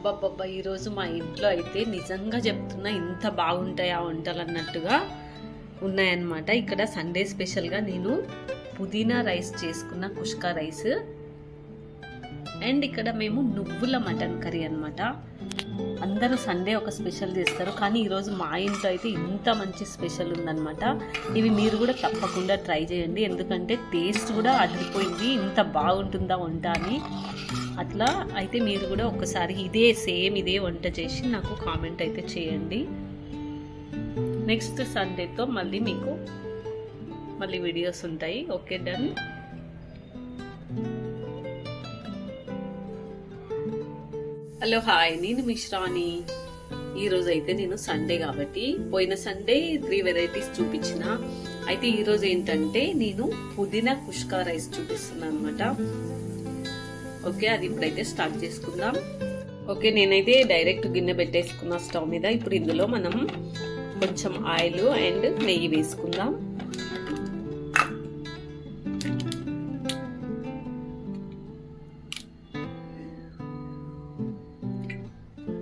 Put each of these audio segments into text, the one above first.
అబ్బబ్బబ్బా ఈరోజు మా ఇంట్లో అయితే నిజంగా చెప్తున్నా ఇంత బాగుంటాయా వంటలు అన్నట్టుగా ఉన్నాయన్నమాట. ఇక్కడ సండే స్పెషల్గా నేను పుదీనా రైస్ చేసుకున్న, కుష్కా రైస్, అండ్ ఇక్కడ మేము నువ్వుల మటన్ కర్రీ అనమాట. అందరూ సండే ఒక స్పెషల్ చేస్తారు, కానీ ఈరోజు మా ఇంట్లో అయితే ఇంత మంచి స్పెషల్ ఉందన్నమాట. ఇవి మీరు కూడా తప్పకుండా ట్రై చేయండి, ఎందుకంటే టేస్ట్ కూడా అదిరిపోయింది. ఇంత బాగుంటుందా వంట అని. అట్లా అయితే మీరు కూడా ఒకసారి ఇదే వంట చేసి నాకు కామెంట్ అయితే చేయండి. నెక్స్ట్ సండేతో మీకు మళ్ళీ వీడియోస్ ఉంటాయి. Okay, done. హలో, హాయ్, నేను మిశ్రాని. ఈరోజు అయితే నేను సండే కాబట్టి, పోయిన సండే 3 వెరైటీస్ చూపించిన. అయితే ఈరోజు ఏంటంటే నేను పుదీనా కుష్కా రైస్ చూపిస్తున్నాను అనమాట. ఓకే, అది ఇప్పుడైతే స్టార్ట్ చేసుకుందాం. ఓకే, నేనైతే డైరెక్ట్ గిన్నె పెట్టేసుకున్నా స్టవ్ మీద. ఇప్పుడు ఇందులో మనం కొంచెం ఆయిల్ అండ్ నెయ్యి వేసుకుందాం.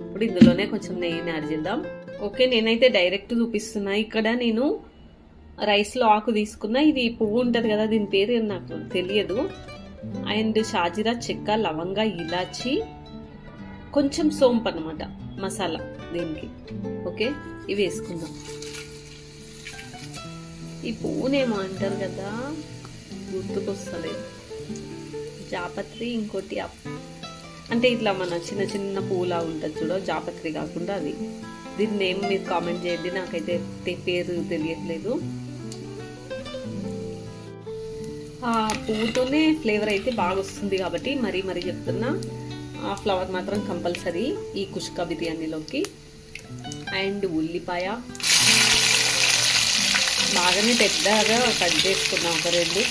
ఇప్పుడు ఇందులోనే కొంచెం నెయ్యిని యాడ్ చేద్దాం. ఓకే, నేనైతే డైరెక్ట్ చూపిస్తున్నా. ఇక్కడ నేను రైస్ లో ఆకు తీసుకున్నా. ఇది పువ్వు ఉంటది కదా, దీని పేరు నాకు తెలియదు. అండ్ షాజీరా, చెక్క, లవంగా, ఇలాచి, కొంచెం సోంపు అన్నమాట, మసాలా దీనికి. ఓకే, ఇవి వేసుకుందాం. ఈ పువ్వునేమో అంటారు కదా, గుర్తుకొస్తలేదు. జాపత్రి, ఇంకోటి అంటే ఇట్లా మన చిన్న చిన్న పువ్వులా ఉంటుంది చూడ, జాపత్రి కాకుండా అది. దీని నేమ్ మీరు కామెంట్ చేయండి, నాకైతే పేరు తెలియట్లేదు. ఆ పువ్వుతోనే ఫ్లేవర్ అయితే బాగా వస్తుంది కాబట్టి మరీ చెప్తున్నా. ఆ ఫ్లవర్ మాత్రం కంపల్సరీ ఈ కుష్కా బిర్యానీలోకి. అండ్ ఉల్లిపాయ బాగానే పెద్దగా కట్ చేసుకున్నాం, ఒక 2.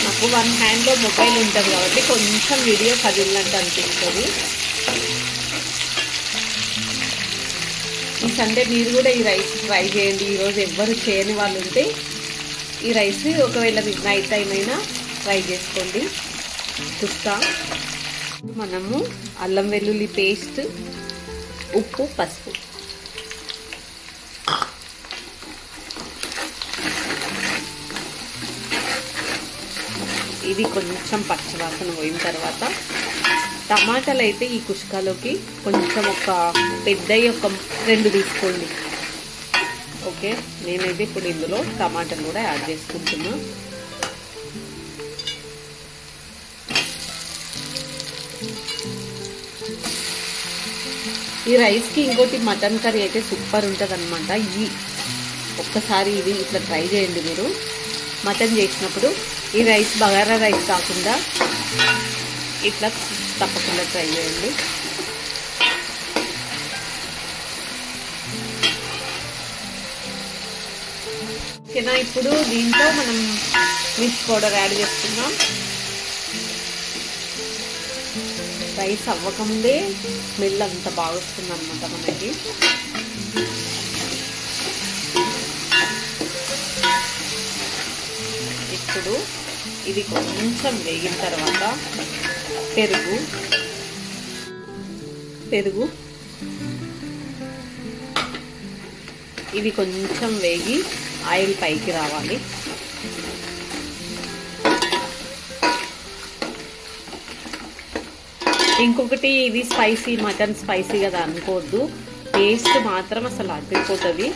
నాకు 1 హ్యాండ్లో మొబైల్ ఉంటుంది కాబట్టి కొంచెం వీడియో కదిలినట్టు అనిపిస్తుంది. ఈ సండే మీరు కూడా ఈ రైస్ ట్రై చేయండి. ఈరోజు ఎవ్వరు చేయని వాళ్ళు ఉంటే ఈ రైస్ ఒకవేళ మీకు నైట్ టైం అయినా ట్రై చేసుకోండి. కుష్కా మనము అల్లం వెల్లుల్లి పేస్ట్, ఉప్పు, పసుపు, ఇది కొంచెం పచ్చివాసన పోయిన తర్వాత టమాటాలు అయితే ఈ కుష్కాలోకి కొంచెం ఒక పెద్దవి ఒక 2 తీసుకోండి. ఓకే, నేనైతే ఇప్పుడు ఇందులో టమాటాలు కూడా యాడ్ చేసుకుంటున్నా. ఈ రైస్కి ఇంకోటి మటన్ కర్రీ అయితే సూపర్ ఉంటుంది అనమాట. ఒక్కసారి ఇది ఇట్లా ట్రై చేయండి మీరు. మటన్ చేసినప్పుడు ఈ రైస్ బగారా రైస్ కాకుండా ఇట్లా తప్పకుండా ట్రై చేయండి. ఓకేనా, ఇప్పుడు దీంట్లో మనం మిర్చి పౌడర్ యాడ్ చేసుకుందాం. రైస్ అవ్వకముందే స్మెల్ అంత బాగా వస్తుంది అనమాట మనకి. ఇప్పుడు ఇది కొంచెం వేగిన తర్వాత పెరుగు ఇది కొంచెం వేగి ఆయిల్ పైకి రావాలి. ఇంకొకటి, ఇది స్పైసీ, మటన్ స్పైసీ కదా అనుకోవద్దు, టేస్ట్ మాత్రం అసలు అదిరిపోతుంది.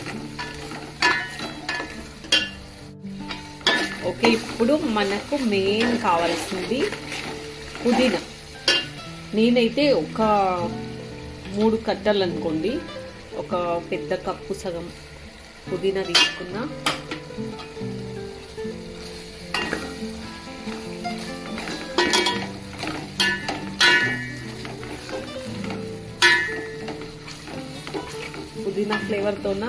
ఓకే, ఇప్పుడు మనకు మెయిన్ కావాల్సింది పుదీనా. నేనైతే ఒక 3 కట్టలు అనుకోండి, ఒక పెద్ద కప్పు సగం పుదీనా తీసుకున్నా. పుదీనా ఫ్లేవర్తోన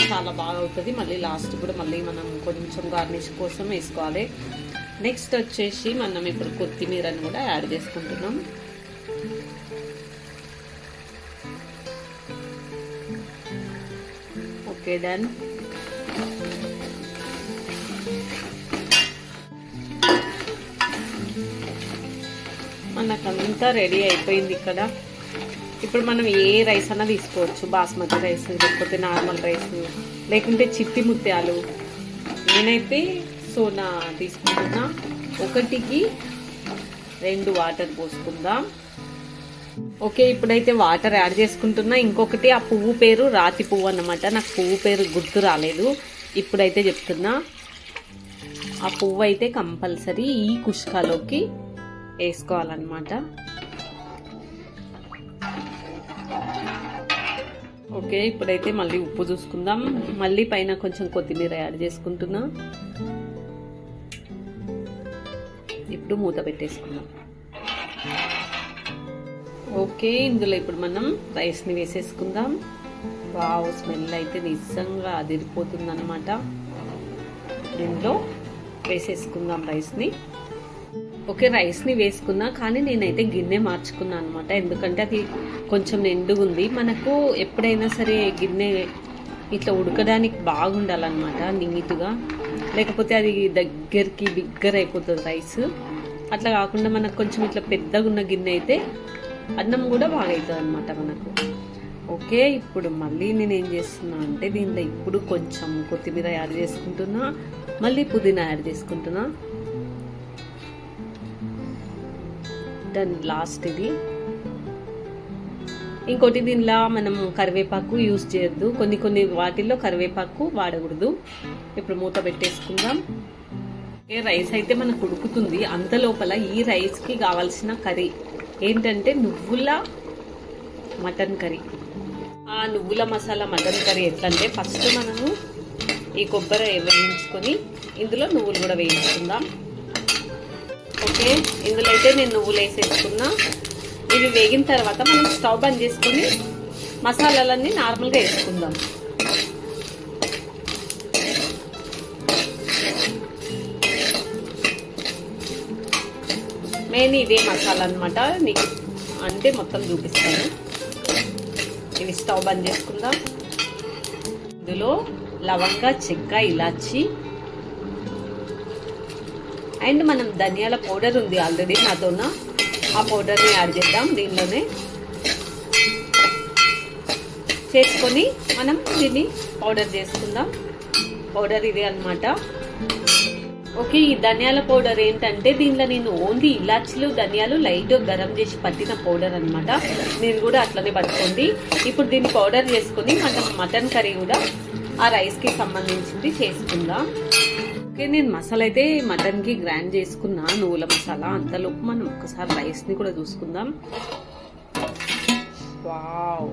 చాలా బాగా అవుతుంది. మళ్ళీ లాస్ట్ కూడా మళ్ళీ మనం కొంచెం గార్నిష్ కోసం వేసుకోవాలి. నెక్స్ట్ వచ్చేసి మనం ఇప్పుడు కొత్తిమీరని కూడా యాడ్ చేసుకుంటున్నాం. Okay done. మనకంతా రెడీ అయిపోయింది ఇక్కడ. ఇప్పుడు మనం ఏ రైస్ అన్నా తీసుకోవచ్చు, బాస్మతి రైస్ లేకపోతే నార్మల్ రైస్ లేకుంటే చిట్టి ముత్యాలు. నేనైతే సోనా తీసుకుంటున్నా. 1కి 2 వాటర్ పోసుకుందాం. ఓకే, ఇప్పుడైతే వాటర్ యాడ్ చేసుకుంటున్నా. ఇంకొకటి ఆ పువ్వు పేరు రాతి పువ్వు అన్నమాట. నాకు పువ్వు పేరు గుర్తు రాలేదు, ఇప్పుడైతే చెప్తున్నా. ఆ పువ్వు అయితే కంపల్సరీ ఈ కుష్కాలోకి వేసుకోవాలన్నమాట. ఓకే, ఇప్పుడైతే మళ్ళీ ఉప్పు చూసుకుందాం. మళ్ళీ పైన కొంచెం కొత్తిమీర యాడ్ చేసుకుంటున్నా. ఇప్పుడు మూత పెట్టేసుకుందాం. ఓకే, ఇందులో ఇప్పుడు మనం రైస్ని వేసేసుకుందాం. వావ్, స్మెల్ అయితే నిజంగా అదిరిపోతుంది అనమాట. దీంట్లో వేసేసుకుందాం రైస్ని. ఓకే, రైస్ని వేసుకున్నా, కానీ నేనైతే గిన్నె మార్చుకున్నా అనమాట. ఎందుకంటే అది కొంచెం నిండుగా ఉంది. మనకు ఎప్పుడైనా సరే గిన్నె ఇట్లా ఉడకడానికి బాగుండాలన్నమాట, నీట్గా. లేకపోతే అది దగ్గరికి బిగ్గర్ అయిపోతుంది రైస్. అట్లా కాకుండా మనకు కొంచెం ఇట్లా పెద్దగా ఉన్న గిన్నె అయితే అన్నం కూడా బాగా అవుతుంది అనమాట మనకు. ఓకే, ఇప్పుడు మళ్ళీ నేను ఏం చేస్తున్నా అంటే దీనిలో ఇప్పుడు కొంచెం కొత్తిమీర యాడ్ చేసుకుంటున్నా, మళ్ళీ పుదీనా యాడ్ చేసుకుంటున్నా. డన్, లాస్ట్ ఇది. ఇంకోటి, దీనిలో మనం కరివేపాకు యూజ్ చేయొద్దు. కొన్ని వాటిల్లో కరివేపాకు వాడకూడదు. ఇప్పుడు మూత పెట్టేసుకుందాం. రైస్ అయితే మనకు ఉడుకుతుంది. అంత లోపల ఈ రైస్కి కావాల్సిన కర్రీ ఏంటంటే నువ్వుల మటన్ కర్రీ. ఆ నువ్వుల మసాలా మటన్ కర్రీ ఎట్లంటే ఫస్ట్ మనము ఈ కొబ్బరి వేయించుకొని ఇందులో నువ్వులు కూడా వేయించుకుందాం. ఓకే, ఇందులో అయితే నేను నువ్వులు వేసేసుకున్నా. ఇవి వేగిన తర్వాత మనం స్టవ్ బంద్ చేసుకుని మసాలాలన్నీ నార్మల్గా వేసుకుందాం. మెయిన్ ఇదే మసాలా అనమాట, నీకు అంటే మొత్తం చూపిస్తాను. ఇవి స్టవ్ బంద్ చేసుకుందాం. ఇందులో లవంగ, చెక్క, ఇలాచి అండ్ మనం ధనియాల పౌడర్ ఉంది ఆల్రెడీ నాతోన, ఆ పౌడర్ని యాడ్ చేద్దాం. దీనిలోనే చేసుకొని మనం దీన్ని పౌడర్ చేసుకుందాం. పౌడర్ ఇదే అనమాట. ఓకే, ఈ ధనియాల పౌడర్ ఏంటంటే దీనిలో నేను ఓన్లీ ఇలాచీలు, ధనియాలు లైట్ గరం చేసి పట్టిన పౌడర్ అనమాట. నేను కూడా అట్లనే పట్టుకోండి. ఇప్పుడు దీన్ని పౌడర్ చేసుకుని మనం మటన్ కర్రీ కూడా ఆ రైస్కి సంబంధించింది చేసుకుందాం. ఓకే, నేను మసాలా అయితే మటన్కి గ్రైండ్ చేసుకున్నా, నువ్వుల మసాలా. అంతలోపు మనం ఒక్కసారి రైస్ని కూడా చూసుకుందాం. వావ్,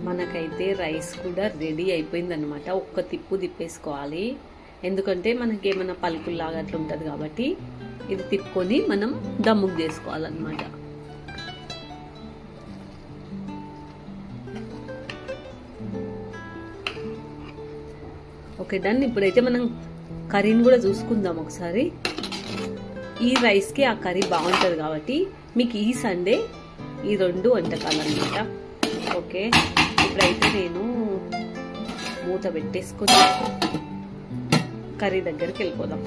మనకైతే రైస్ కూడా రెడీ అయిపోయింది అనమాట. ఒక్క తిప్పు తిప్పేసుకోవాలి, ఎందుకంటే మనకి ఏమైనా పలుకుల్లాగా అట్లా ఉంటుంది కాబట్టి. ఇది తిప్పుకొని మనం దమ్ముకు చేసుకోవాలన్నమాట. Okay done. ఇప్పుడైతే మనం కర్రీని కూడా చూసుకుందాం ఒకసారి. ఈ రైస్కి ఆ కర్రీ బాగుంటుంది కాబట్టి మీకు ఈ సండే ఈ 2 వంటకాలు అన్నమాట. ఓకే, ఇప్పుడైతే నేను మూత పెట్టేసుకొని కర్రీ దగ్గరికి వెళ్ళిపోదాం.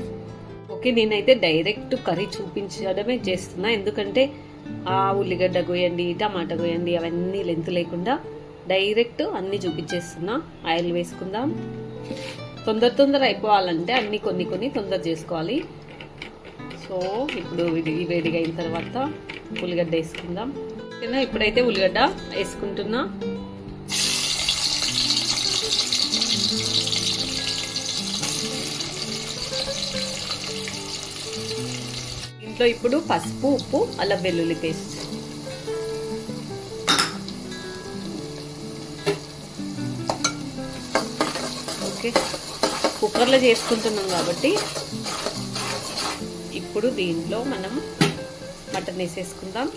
ఓకే, నేనైతే డైరెక్ట్ కర్రీ చూపించడమే చేస్తున్నా, ఎందుకంటే ఆ ఉల్లిగడ్డ కోయండి, టమాటా కోయండి అవన్నీ లెంత్ లేకుండా డైరెక్ట్ అన్ని చూపించేస్తున్నా. ఆయిల్ వేసుకుందాం. తొందర అయిపోవాలంటే అన్ని కొన్ని తొందర చేసుకోవాలి. సో ఇప్పుడు వేడిగా అయిన తర్వాత ఉల్లిగడ్డ వేసుకుందాం. ఓకేనా, ఇప్పుడైతే ఉల్లిగడ్డ వేసుకుంటున్నా. ఇంట్లో ఇప్పుడు పసుపు, ఉప్పు, అల్లం వెల్లుల్లి పేస్ట్. ఓకే, కుక్కర్లో చేసుకుంటున్నాం కాబట్టి ఇప్పుడు దీంట్లో మనం మటన్ వేసేసుకుందాం.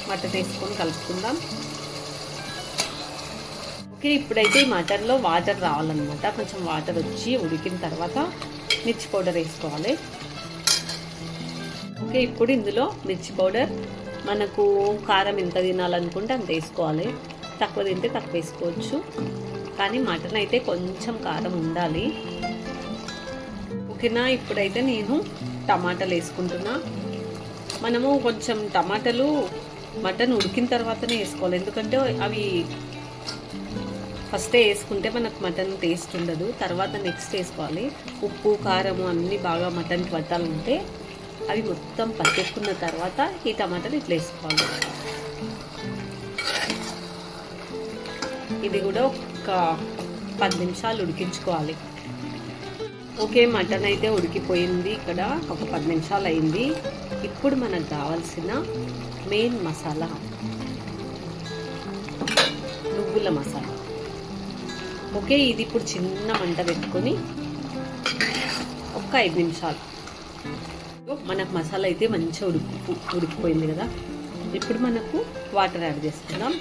మటన్ వేసుకొని కలుపుకుందాం. ఓకే, ఇప్పుడైతే ఈ మటన్లో వాటర్ రావాలన్నమాట. కొంచెం వాటర్ వచ్చి ఉడికిన తర్వాత మిర్చి పౌడర్ వేసుకోవాలి. ఓకే, ఇప్పుడు ఇందులో మిర్చి పౌడర్ మనకు కారం ఎంత తినాలనుకుంటే అంత వేసుకోవాలి. తక్కువ తింటే తక్కువ వేసుకోవచ్చు, కానీ మటన్ అయితే కొంచెం కారం ఉండాలి. ఓకేనా, ఇప్పుడైతే నేను టమాటాలు వేసుకుంటున్నా. మనము కొంచెం టమాటాలు మటన్ ఉడికిన తర్వాతనే వేసుకోవాలి, ఎందుకంటే అవి ఫస్టే వేసుకుంటే మనకు మటన్ టేస్ట్ ఉండదు. తర్వాత నెక్స్ట్ వేసుకోవాలి. ఉప్పు కారము అన్నీ బాగా మటన్కి పట్టాలంటే అవి మొత్తం పట్టేసుకున్న తర్వాత ఈ టమాటాలు ఇట్లా వేసుకోవాలి. ఇది కూడా ఒక 10 నిమిషాలు ఉడికించుకోవాలి. ఓకే, మటన్ అయితే ఉడికిపోయింది. ఇక్కడ ఒక 10 నిమిషాలు అయింది. ఇప్పుడు మనకు కావాల్సిన మెయిన్ మసాలా నువ్వుల మసాలా. ఓకే, ఇది ఇప్పుడు చిన్న మంట పెట్టుకొని ఒక 5 నిమిషాలు. మనకు మసాలా అయితే మంచిగా ఉడికిపోయింది కదా. ఇప్పుడు మనకు వాటర్ యాడ్ చేసుకుందాం.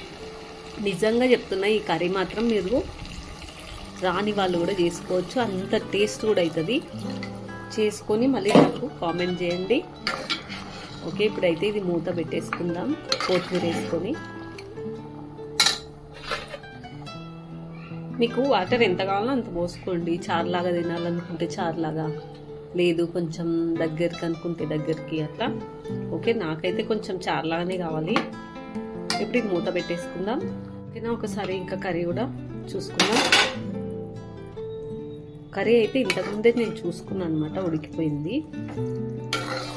నిజంగా చెప్తున్నా, ఈ కర్రీ మాత్రం మీరు రాని వాళ్ళు కూడా చేసుకోవచ్చు, అంత టేస్ట్ కూడా అవుతుంది. చేసుకొని మళ్ళీ నాకు కామెంట్ చేయండి. ఓకే, ఇప్పుడైతే ఇది మూత పెట్టేసుకుందాం. కొత్తిమీర వేసుకొని మీకు వాటర్ ఎంత కావాలో అంత పోసుకోండి. చారులాగా తినాలనుకుంటే చారులాగా, లేదు కొంచెం దగ్గరికి అనుకుంటే దగ్గరికి, అట్లా. ఓకే, నాకైతే కొంచెం చారులాగానే కావాలి. ఇప్పుడు ఇది మూత పెట్టేసుకుందాం. ఓకేనా, ఒకసారి ఇంకా కర్రీ కూడా చూసుకుందాం. కర్రీ అయితే ఇంతకుముందే నేను చూసుకున్నాను అనమాట, ఉడికిపోయింది.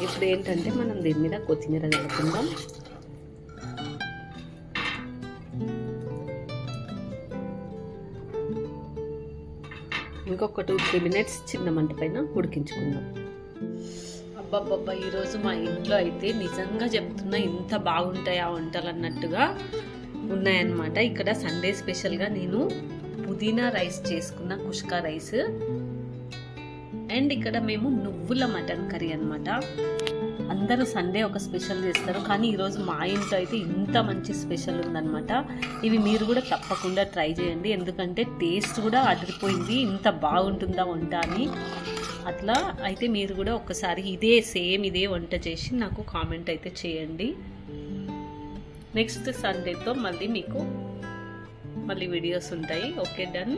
ఇప్పుడు ఏంటంటే మనం దీని మీద కొత్తిమీర కలుపుకుందాం. ఇంకొక 2-3 మినిట్స్ చిన్న మంట పైన ఉడికించుకుందాం. అబ్బబ్బబ్బా, ఈరోజు మా ఇంట్లో అయితే నిజంగా చెప్తున్నా ఇంత బాగుంటాయా వంటలు అన్నట్టుగా ఉన్నాయన్నమాట. ఇక్కడ సండే స్పెషల్గా నేను పుదీనా రైస్ చేసుకున్న, కుష్కా రైస్, అండ్ ఇక్కడ మేము నువ్వుల మటన్ కర్రీ అనమాట. అందరూ సండే ఒక స్పెషల్ చేస్తారు, కానీ ఈరోజు మా ఇంట్లో అయితే ఇంత మంచి స్పెషల్ ఉందన్నమాట. ఇవి మీరు కూడా తప్పకుండా ట్రై చేయండి, ఎందుకంటే టేస్ట్ కూడా అదిరిపోయింది. ఇంత బాగుంటుందా వంట అని. అట్లా అయితే మీరు కూడా ఒక్కసారి ఇదే వంట చేసి నాకు కామెంట్ అయితే చేయండి. నెక్స్ట్ సండేతో మళ్ళీ మీకు వీడియోస్ ఉంటాయి. Okay, done.